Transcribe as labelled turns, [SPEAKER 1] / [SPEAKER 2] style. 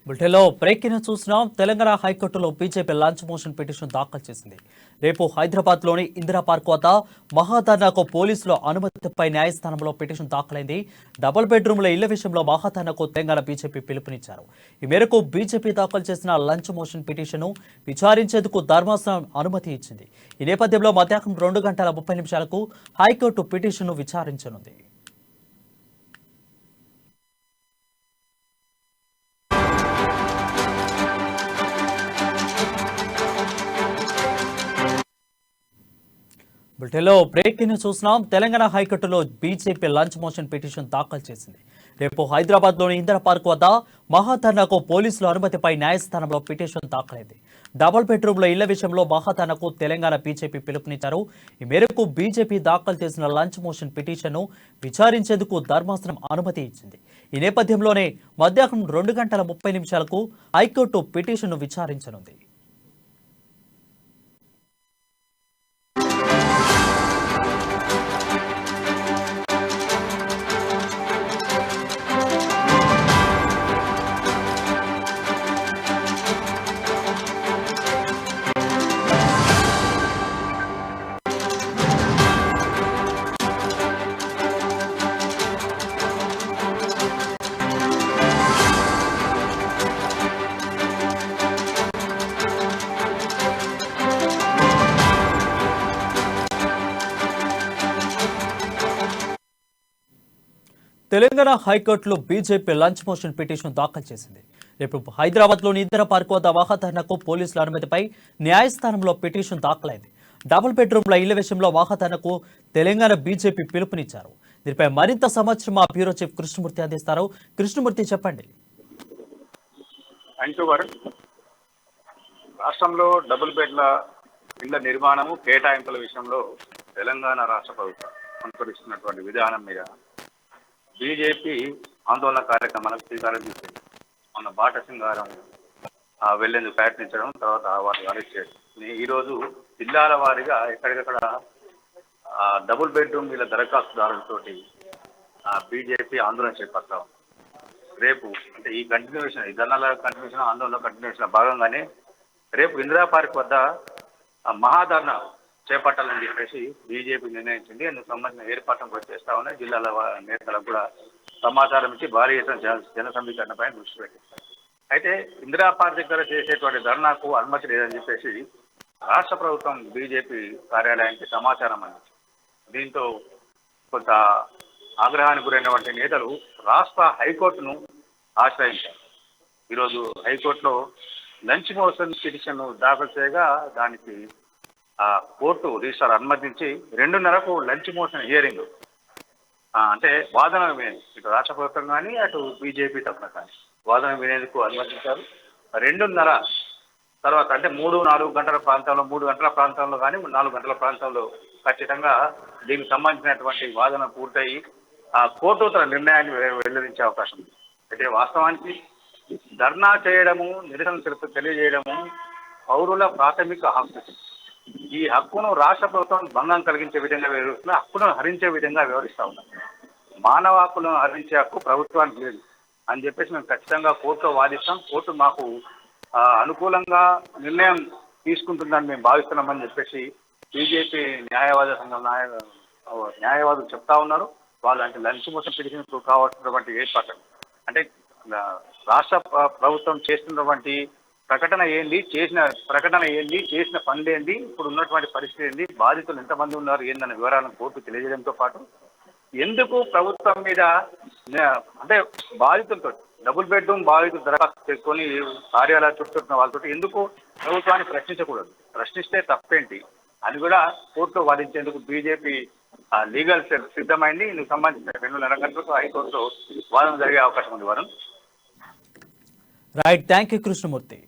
[SPEAKER 1] బులెటిన్లో బ్రేకింగ్ చూసినాం. తెలంగాణ హైకోర్టులో బీజేపీ లంచ్ మోషన్ పిటిషన్ దాఖలు చేసింది. రేపు హైదరాబాద్లోని ఇందిరా పార్క్ వద్ద మహాధర్నాకు పోలీసుల అనుమతిపై న్యాయస్థానంలో పిటిషన్ దాఖలైంది. డబుల్ బెడ్రూమ్ల ఇళ్ల విషయంలో మహాధర్నాకు తెలంగాణ బీజేపీ పిలుపునిచ్చారు. ఈ మేరకు బీజేపీ దాఖలు చేసిన లంచ్ మోషన్ పిటిషన్ను విచారించేందుకు ధర్మాసనం అనుమతి ఇచ్చింది. ఈ నేపథ్యంలో మధ్యాహ్నం 2:30 హైకోర్టు పిటిషన్ను విచారించనుంది. బులెటిన్లో బ్రేకింగ్ చూసినాం. తెలంగాణ హైకోర్టులో బీజేపీ లంచ్ మోషన్ పిటిషన్ దాఖలు చేసింది. రేపు హైదరాబాద్లోని ఇందిరా పార్క్ వద్ద మహాధర్నాకు పోలీసుల అనుమతిపై న్యాయస్థానంలో పిటిషన్ దాఖలైంది. డబుల్ బెడ్రూమ్ల ఇళ్ల విషయంలో మహాధర్నాకు తెలంగాణ బీజేపీ పిలుపునిచ్చారు. ఈ మేరకు బీజేపీ దాఖలు చేసిన లంచ్ మోషన్ పిటిషన్ను విచారించేందుకు ధర్మాసనం అనుమతి ఇచ్చింది. ఈ నేపథ్యంలోనే మధ్యాహ్నం 2:30 హైకోర్టు పిటిషన్ను విచారించనుంది. తెలంగాణ హైకోర్టులో బీజేపీ లంచ్ మోషన్ పిటిషన్ దాఖలు చేసింది. రేపు హైదరాబాద్లోని ఇందిరా పార్క్ వద్ద మహాధర్నాకు పోలీసుల అనుమతిపై న్యాయస్థానంలో పిటిషన్ దాఖలైంది. డబుల్ బెడ్రూమ్ల ఇళ్ల విషయంలో మహాధర్నాకు తెలంగాణ బీజేపీ పిలుపునిచ్చారు. దీనిపై మరింత సమాచారం మా బ్యూరో చీఫ్ కృష్ణమూర్తి అందిస్తారు. కృష్ణమూర్తి, చెప్పండి.
[SPEAKER 2] రాష్ట్రంలో డబుల్ బెడ్ల ఇళ్ల నిర్మాణము కేటాయింపుల విషయంలో తెలంగాణ రాష్ట్ర ప్రభుత్వం అనుసరిస్తున్నటువంటి విధానం మీద బీజేపీ ఆందోళన కార్యక్రమాలకు శ్రీకారం చుట్టింది. మొన్న బాట సింగారం వెళ్లేందుకు ప్రయత్నించడం, తర్వాత వారిని అరెస్ట్ చేయడం. ఈరోజు జిల్లాల వారీగా ఎక్కడికక్కడ డబుల్ బెడ్రూమ్ వీళ్ళ దరఖాస్తుదారులతోటి బీజేపీ ఆందోళన చేపడతాం. రేపు అంటే ఈ కంటిన్యూషన్, ఈ ధర్నాల కంటిన్యూషన్, ఆందోళన కంటిన్యూషన్ భాగంగానే రేపు ఇందిరా పార్క్ వద్ద మహాధర్నా చేపట్టాలని చెప్పేసి బీజేపీ నిర్ణయించింది. అందుకు సంబంధించిన ఏర్పాట్లను కూడా చేస్తా ఉన్నాయి. జిల్లాల నేతలకు కూడా సమాచారం ఇచ్చి భారీ ఎత్తున జన సమీకరణపై దృష్టి పెట్టింది. అయితే ఇందిరా పార్క్ దగ్గర చేసేటువంటి ధర్నాకు అనుమతి లేదని చెప్పేసి రాష్ట్ర ప్రభుత్వం బీజేపీ కార్యాలయానికి సమాచారం అందించింది. దీంతో కొంత ఆగ్రహానికి గురైనటువంటి నేతలు రాష్ట్ర హైకోర్టును ఆశ్రయించారు. ఈరోజు హైకోర్టులో లంచ్ మోషన్ పిటిషన్ దాఖలు చేయగా దానికి కోర్టు రిజిస్ట్రార్ అనుమతించి 2:30 లంచ్ మోషన్ హియరింగ్ అంటే వాదన ఇటు రాష్ట్ర ప్రభుత్వం కానీ అటు బీజేపీ తరఫున కానీ వాదన వినేందుకు అనుమతించారు. 2:30 తర్వాత అంటే 3-4 గంటల ప్రాంతంలో, 3 గంటల ప్రాంతంలో కానీ 4 గంటల ప్రాంతంలో ఖచ్చితంగా దీనికి సంబంధించినటువంటి వాదన పూర్తయి కోర్టు తన నిర్ణయాన్ని వెల్లడించే అవకాశం ఉంది. అయితే వాస్తవానికి ధర్నా చేయడము, నిరసన తెలియజేయడము పౌరుల ప్రాథమిక హక్కు. ఈ హక్కును రాష్ట్ర ప్రభుత్వం భంగం కలిగించే విధంగా వ్యవహరిస్తున్న, హక్కులను హరించే విధంగా వ్యవహరిస్తూ ఉన్నారు. మానవ హక్కులను హరించే హక్కు ప్రభుత్వానికి లేదు అని చెప్పేసి మేము ఖచ్చితంగా కోర్టులో వాదిస్తాం. కోర్టు మాకు అనుకూలంగా నిర్ణయం తీసుకుంటుందని మేము భావిస్తున్నామని చెప్పేసి బీజేపీ న్యాయవాద సంఘం న్యాయవాదులు చెప్తా ఉన్నారు. వాళ్ళు అంటే లంచ్ మోషన్ పిటిషన్ కావాల్సినటువంటి ఏర్పాట్లు అంటే రాష్ట్ర ప్రభుత్వం చేస్తున్నటువంటి ప్రకటన ఏంది, చేసిన పనులు ఏంది, ఇప్పుడు ఉన్నటువంటి పరిస్థితి ఏంది, బాధితులు ఎంతమంది ఉన్నారు ఏందన్న వివరాలను కోర్టు తెలియజేయడంతో పాటు ఎందుకు ప్రభుత్వం మీద అంటే బాధితులతో డబుల్ బెడ్రూమ్ బాధితులు దరఖాస్తు చేసుకొని కార్యాలయ చుట్టున్న వాళ్ళతో ఎందుకు ప్రభుత్వాన్ని ప్రశ్నించకూడదు, ప్రశ్నిస్తే తప్పేంటి అని కూడా కోర్టులో వాదించేందుకు బీజేపీ లీగల్ సెల్ సిద్ధమైంది. ఇందుకు సంబంధించిన 2:30 గంటలకు హైకోర్టులో వాదన జరిగే అవకాశం ఉంది. Varun,
[SPEAKER 1] right, thank you Krishnamurthy.